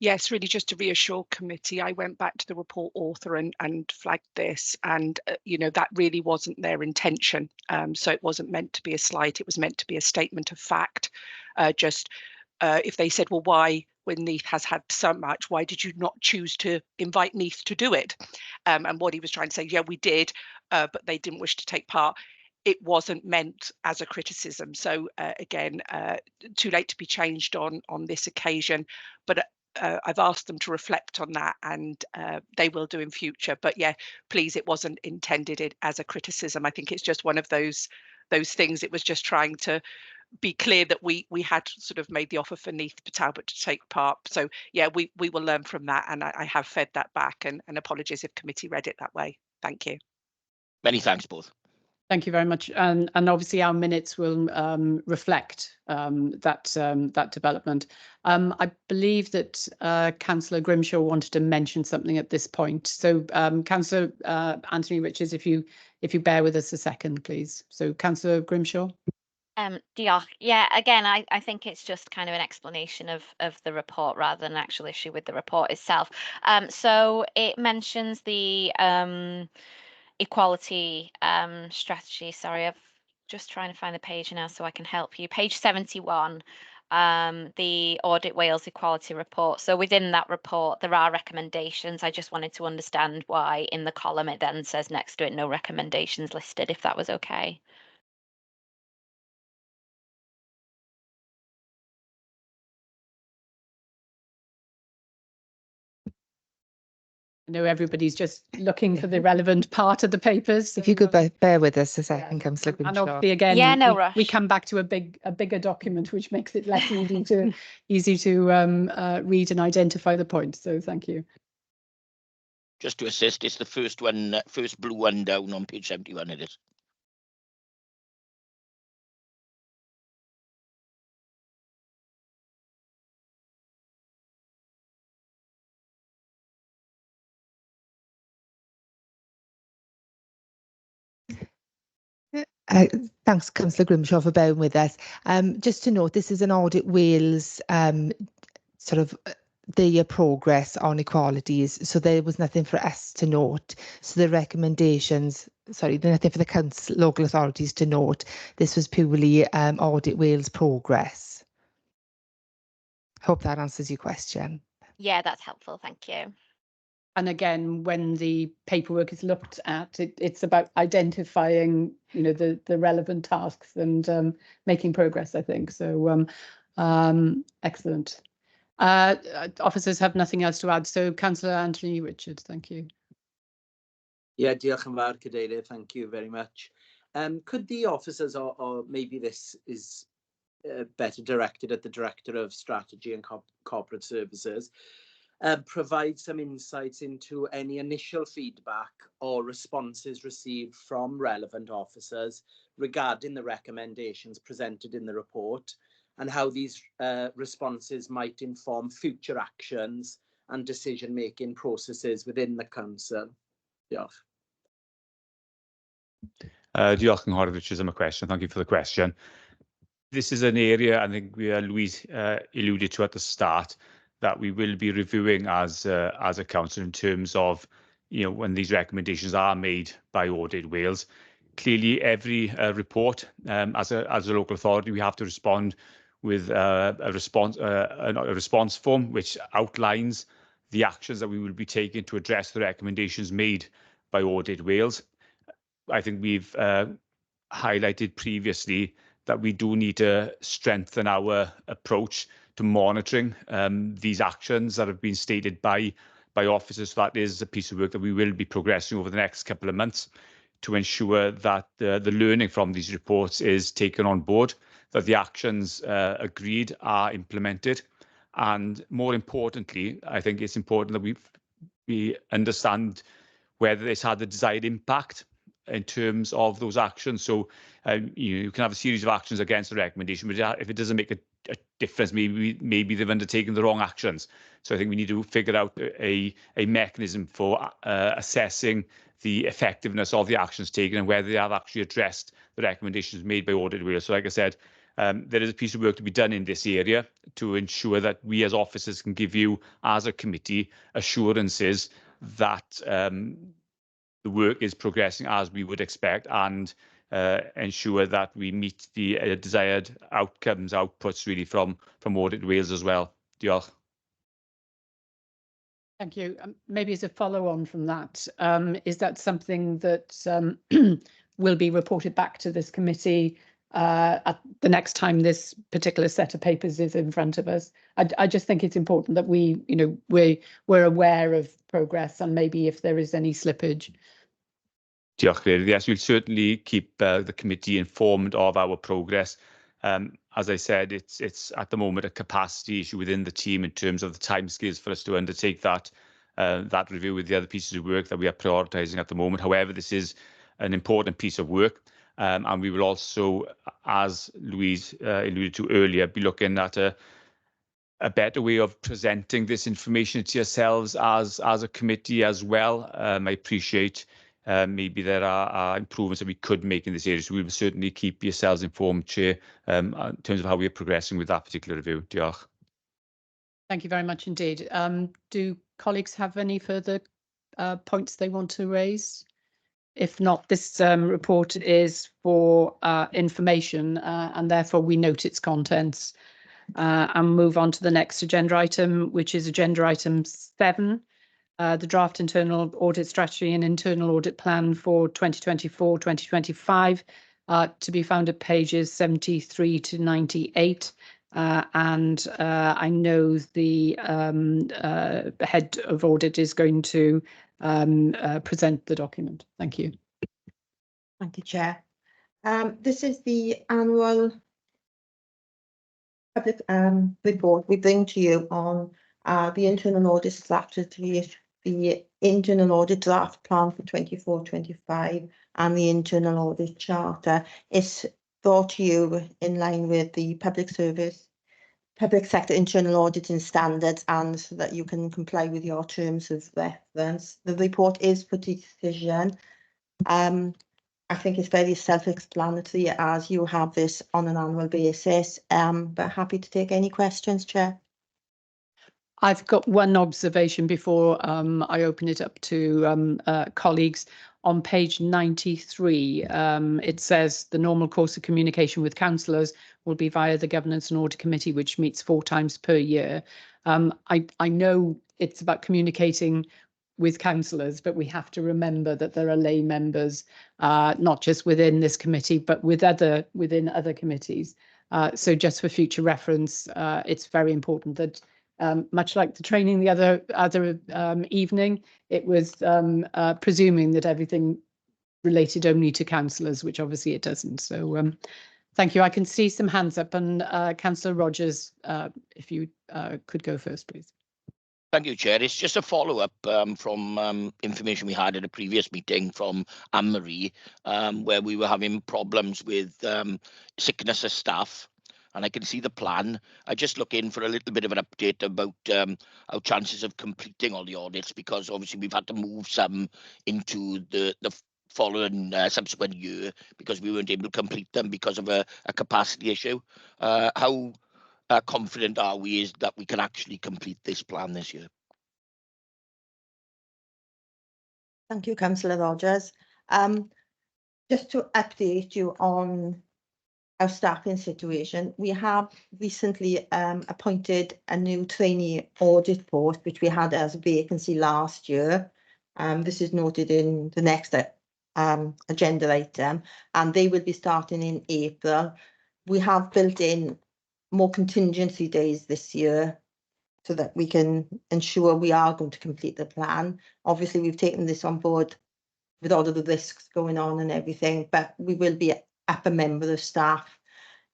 Yes, really just to reassure committee, I went back to the report author and flagged this, and you know, that really wasn't their intention. So it wasn't meant to be a slight, it was meant to be a statement of fact. If they said, well, why, when Neath has had so much, why did you not choose to invite Neath to do it? And what he was trying to say, yeah, we did, but they didn't wish to take part. It wasn't meant as a criticism. So again, too late to be changed on this occasion, but I've asked them to reflect on that, and they will do in future. But yeah, please, it wasn't intended as a criticism. I think it's just one of those things. It was just trying to be clear that we had sort of made the offer for Neath Talbot to take part. So yeah, we will learn from that, and I have fed that back, and apologies if committee read it that way. Thank you. Many thanks both. Thank you very much, and obviously our minutes will reflect that development. I believe that Councillor Grimshaw wanted to mention something at this point. So Councillor Anthony Richards, if you bear with us a second, please. So Councillor Grimshaw. Diolch. Yeah, again, I think it's just kind of an explanation of the report rather than an actual issue with the report itself. So it mentions the equality strategy. Sorry, I'm just trying to find the page now so I can help you. Page 71, the Audit Wales Equality Report. So within that report, there are recommendations. I just wanted to understand why in the column it then says next to it, no recommendations listed, if that was okay. I know everybody's just looking for the relevant part of the papers. If you could bear with us a second, Councillor Grimshaw. And obviously, again, yeah, no rush. We come back to a bigger document, which makes it less easy to read and identify the points. So thank you. Just to assist, it's the first one, first blue one down on page 71. It is. Thanks, Councillor Grimshaw, for bearing with us. Just to note, this is an Audit Wales sort of their progress on equalities, so there was nothing for us to note. So the recommendations, sorry, nothing for the local authorities to note. This was purely Audit Wales progress. Hope that answers your question. Yeah, that's helpful. Thank you. And again, when the paperwork is looked at, it's about identifying, the relevant tasks and making progress, I think. So excellent. Officers have nothing else to add. So Councillor Anthony Richards, thank you. Yeah, diolch yn fawr, Cadeirydd. Thank you very much. Could the officers, or maybe this is better directed at the Director of Strategy and Corporate Services, provide some insights into any initial feedback or responses received from relevant officers regarding the recommendations presented in the report, and how these responses might inform future actions and decision-making processes within the Council? Diolch. Diolch yn Nghorydd Richards am y question. Thank you for the question. This is an area I think Louise alluded to at the start that we will be reviewing as a council in terms of when these recommendations are made by Audit Wales. Clearly, every report as a local authority, we have to respond with a response form which outlines the actions that we will be taking to address the recommendations made by Audit Wales. I think we've highlighted previously that we do need to strengthen our approach to monitoring these actions that have been stated by officers. So that is a piece of work that we will be progressing over the next couple of months to ensure that the learning from these reports is taken on board, that the actions agreed are implemented. And more importantly, I think it's important that we understand whether it's had the desired impact in terms of those actions. So you can have a series of actions against the recommendation, but if it doesn't make a difference, maybe they've undertaken the wrong actions. So I think we need to figure out a mechanism for assessing the effectiveness of the actions taken and whether they have actually addressed the recommendations made by Audit Wales. So like I said, there is a piece of work to be done in this area to ensure that we as officers can give you, as a committee, assurances that the work is progressing as we would expect, and ensure that we meet the desired outputs really from Audit Wales as well. Diolch. Thank you. Maybe as a follow-on from that, is that something that will be reported back to this committee at the next time this particular set of papers is in front of us? I just think it's important that we're aware of progress and maybe if there is any slippage. Diolch, Cadeirydd. Yes, we'll certainly keep the committee informed of our progress. As I said, it's at the moment a capacity issue within the team in terms of the timescales for us to undertake that review with the other pieces of work that we are prioritising at the moment. However, this is an important piece of work, and we will also, as Louise alluded to earlier, be looking at a better way of presenting this information to yourselves as a committee as well. I appreciate maybe there are improvements that we could make in this area, so we will certainly keep yourselves informed, Chair, in terms of how we are progressing with that particular review. Diolch. Thank you very much indeed. Do colleagues have any further points they want to raise? If not, this report is for information and therefore we note its contents and move on to the next agenda item, which is agenda item 7. The draft internal audit strategy and internal audit plan for 2024-2025 to be found at pages 73 to 98. And I know the head of audit is going to present the document. Thank you. Thank you, Chair. This is the annual public report we bring to you on the internal audit strategy, the internal audit draft plan for 24-25 and the internal audit charter. Is brought to you in line with the public sector internal auditing standards, and so that you can comply with your terms of reference. The report is for decision. I think it's very self-explanatory as you have this on an annual basis, but happy to take any questions, Chair. I've got one observation before I open it up to colleagues. On page 93, it says the normal course of communication with councillors will be via the Governance and Audit Committee, which meets 4 times per year. I know it's about communicating with councillors, but we have to remember that there are lay members, not just within this committee, but within other committees. So just for future reference, it's very important that, much like the training the other evening, it was presuming that everything related only to councillors, which obviously it doesn't. So thank you. I can see some hands up, and Councillor Rogers, if you could go first, please. Thank you, Chair. It's just a follow-up from information we had at a previous meeting from Anne-Marie, where we were having problems with sickness of staff. And I can see the plan. I just look in for a little bit of an update about our chances of completing all the audits, because obviously we've had to move some into the following subsequent year because we weren't able to complete them because of a capacity issue. How confident are we is that we can actually complete this plan this year? Thank you, Councillor Rogers. Just to update you on our staffing situation, we have recently appointed a new trainee audit post, which we had as a vacancy last year. This is noted in the next agenda item, and they will be starting in April. We have built in more contingency days this year so that we can ensure we are going to complete the plan. Obviously, we've taken this on board with all of the risks going on and everything, but we will be up a member of staff.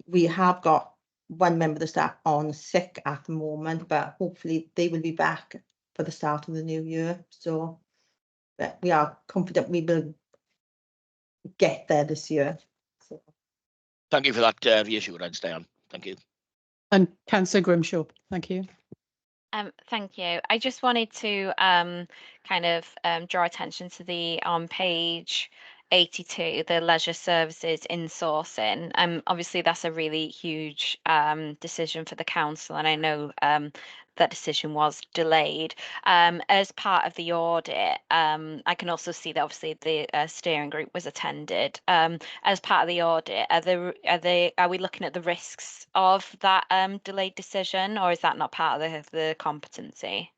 We have got one member of the staff on sick at the moment, but hopefully they will be back for the start of the new year. So but we are confident we will get there this year. So. Thank you for that reassurance, Diane. Thank you. And Councillor Grimshaw, thank you. Thank you. I just wanted to kind of draw attention to the on page 82, the leisure services insourcing. Obviously that's a really huge decision for the council, and I know that decision was delayed. As part of the audit, I can also see that obviously the steering group was attended. As part of the audit, are we looking at the risks of that delayed decision, or is that not part of the competency?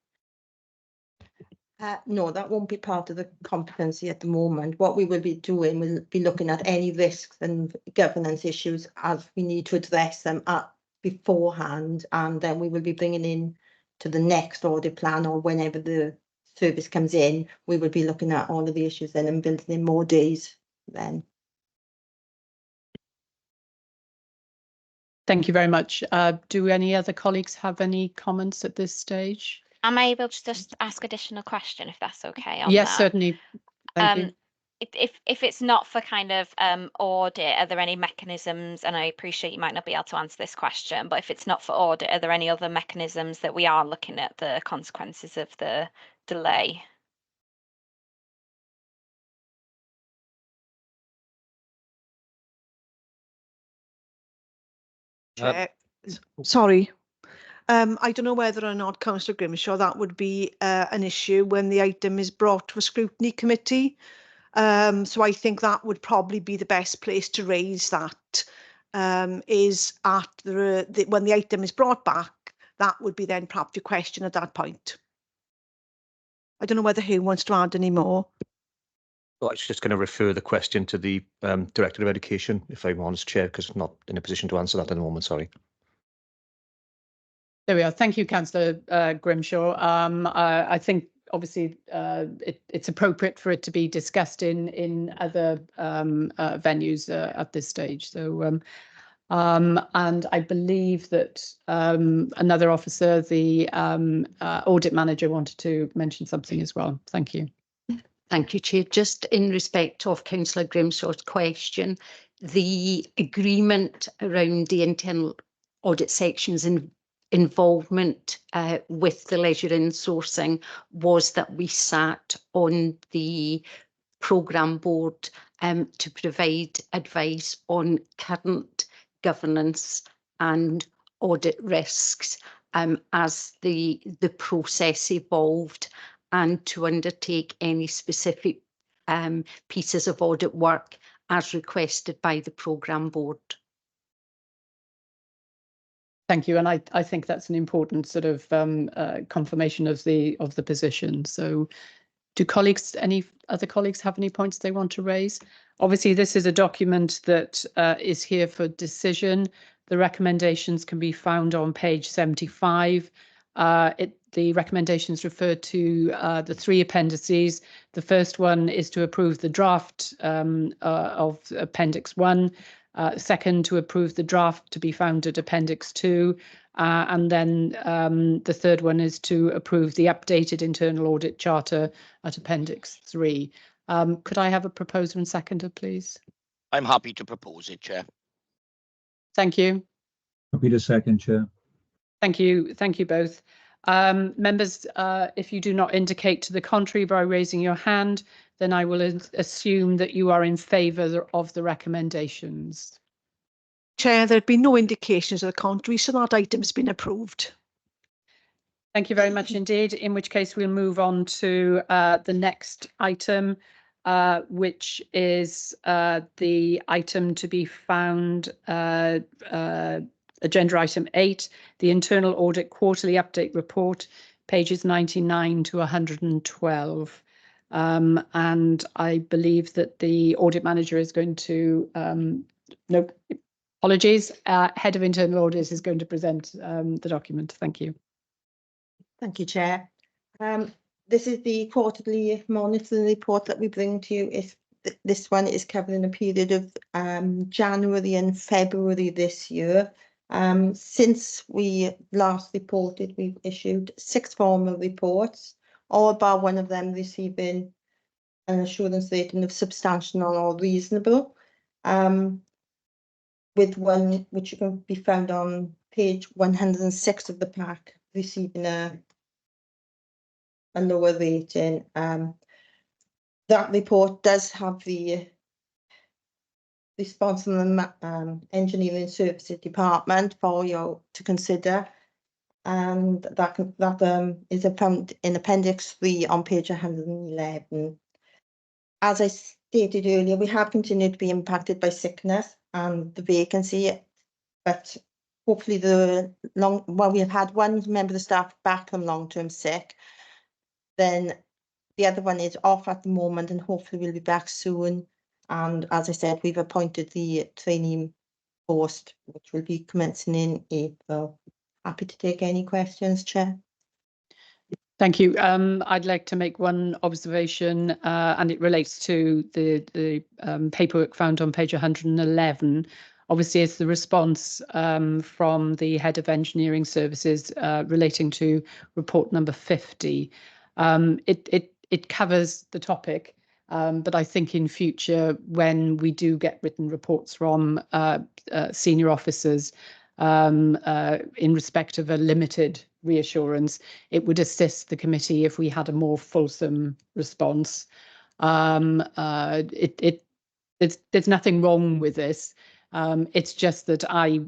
No, that won't be part of the competency at the moment. What we will be doing, we'll be looking at any risks and governance issues as we need to address them beforehand, and then we will be bringing in to the next audit plan, or whenever the service comes in, we will be looking at all of the issues then and building in more days then. Thank you very much. Do any other colleagues have any comments at this stage? Am I able to just ask additional question, if that's okay? Yes, that? Certainly. Thank you. If it's not for kind of audit, are there any mechanisms, and I appreciate you might not be able to answer this question, but if it's not for audit, are there any other mechanisms that we are looking at the consequences of the delay? Sorry. I don't know whether or not, Councillor Grimshaw, that would be an issue when the item is brought to a scrutiny committee. So I think that would probably be the best place to raise that, is at when the item is brought back. That would be then perhaps your question at that point. I don't know whether who wants to add any more. Well, I was just going to refer the question to the Director of Education, if I'm honest, Chair, because I'm not in a position to answer that at the moment, sorry. There we are. Thank you, Councillor Grimshaw. I think obviously it's appropriate for it to be discussed in other venues at this stage. So, and I believe that another officer, the audit manager, wanted to mention something as well. Thank you. Thank you, Chair. Just in respect of Councillor Grimshaw's question, the agreement around the internal audit sections and involvement with the leisure insourcing was that we sat on the programme board to provide advice on current governance and audit risks as the process evolved, and to undertake any specific pieces of audit work as requested by the programme board. Thank you, and I think that's an important sort of confirmation of the position. So Do colleagues, any other colleagues have any points they want to raise? Obviously, this is a document that is here for decision. The recommendations can be found on page 75. The recommendations refer to the 3 appendices. The first one is to approve the draft of Appendix 1. Second, to approve the draft to be found at Appendix 2. And then the third one is to approve the updated internal audit charter at Appendix 3. Could I have a proposer and seconder, please? I'm happy to propose it, Chair. Thank you. Happy to second, Chair. Thank you. Thank you both. Members, if you do not indicate to the contrary by raising your hand, then I will assume that you are in favour of the recommendations. Chair, there have been no indications of the contrary, so that item has been approved. Thank you very much indeed, in which case we'll move on to the next item, which is the item to be found, agenda item 8, the Internal Audit Quarterly Update Report, pages 99 to 112. And I believe that the Audit Manager is going to, no, apologies, Head of Internal Audit is going to present the document. Thank you. Thank you, Chair. This is the quarterly monitoring report that we bring to you. This one is covering a period of January and February this year. Since we last reported, we've issued 6 formal reports, all bar one of them receiving an assurance rating of substantial or reasonable, with one which can be found on page 106 of the pack receiving a lower rating. That report does have the response from the Engineering Services Department for you to consider, and that is found in Appendix 3 on page 111. As I stated earlier, we have continued to be impacted by sickness and the vacancy, but hopefully we've had one member of the staff back from long-term sick, then the other one is off at the moment and hopefully we'll be back soon. And as I said, we've appointed the trainee post, which will be commencing in April. Happy to take any questions, Chair. Thank you. I'd like to make one observation, and it relates to the paperwork found on page 111. Obviously, it's the response from the Head of Engineering Services relating to report number 50. It covers the topic, but I think in future, when we do get written reports from senior officers in respect of a limited reassurance, it would assist the committee if we had a more fulsome response. There's nothing wrong with this. It's just that I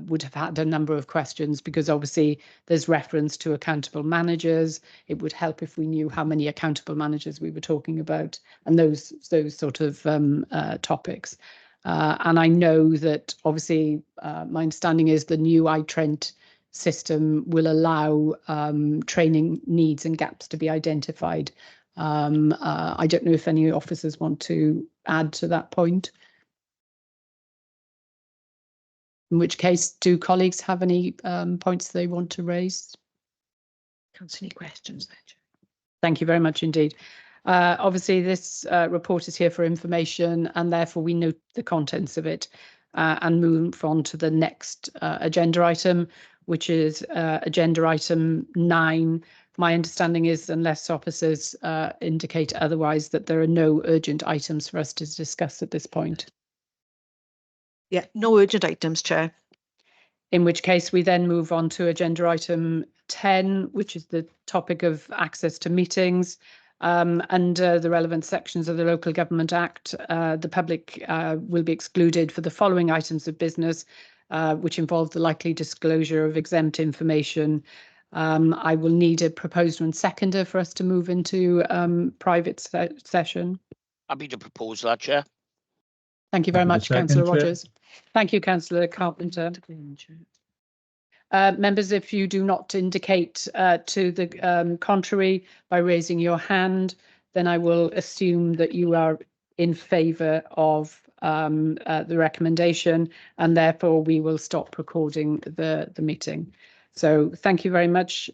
would have had a number of questions because obviously there's reference to accountable managers. It would help if we knew how many accountable managers we were talking about and those sort of topics. And I know that obviously my understanding is the new iTrent system will allow training needs and gaps to be identified. I don't know if any officers want to add to that point. In which case, do colleagues have any points they want to raise? Can't see any questions there. Thank you very much indeed. Obviously, this report is here for information and therefore we note the contents of it and move on to the next agenda item, which is agenda item 9. My understanding is, unless officers indicate otherwise, that there are no urgent items for us to discuss at this point. Yeah, no urgent items, Chair. In which case we then move on to agenda item 10, which is the topic of access to meetings. Under the relevant sections of the Local Government Act, the public will be excluded for the following items of business, which involve the likely disclosure of exempt information. I will need a proposer and seconder for us to move into private session. Happy to propose that, Chair. Thank you very much, Councillor Rogers. Thank you, Councillor Carpenter. Members, if you do not indicate to the contrary by raising your hand, then I will assume that you are in favour of the recommendation, and therefore we will stop recording the meeting. So thank you very much,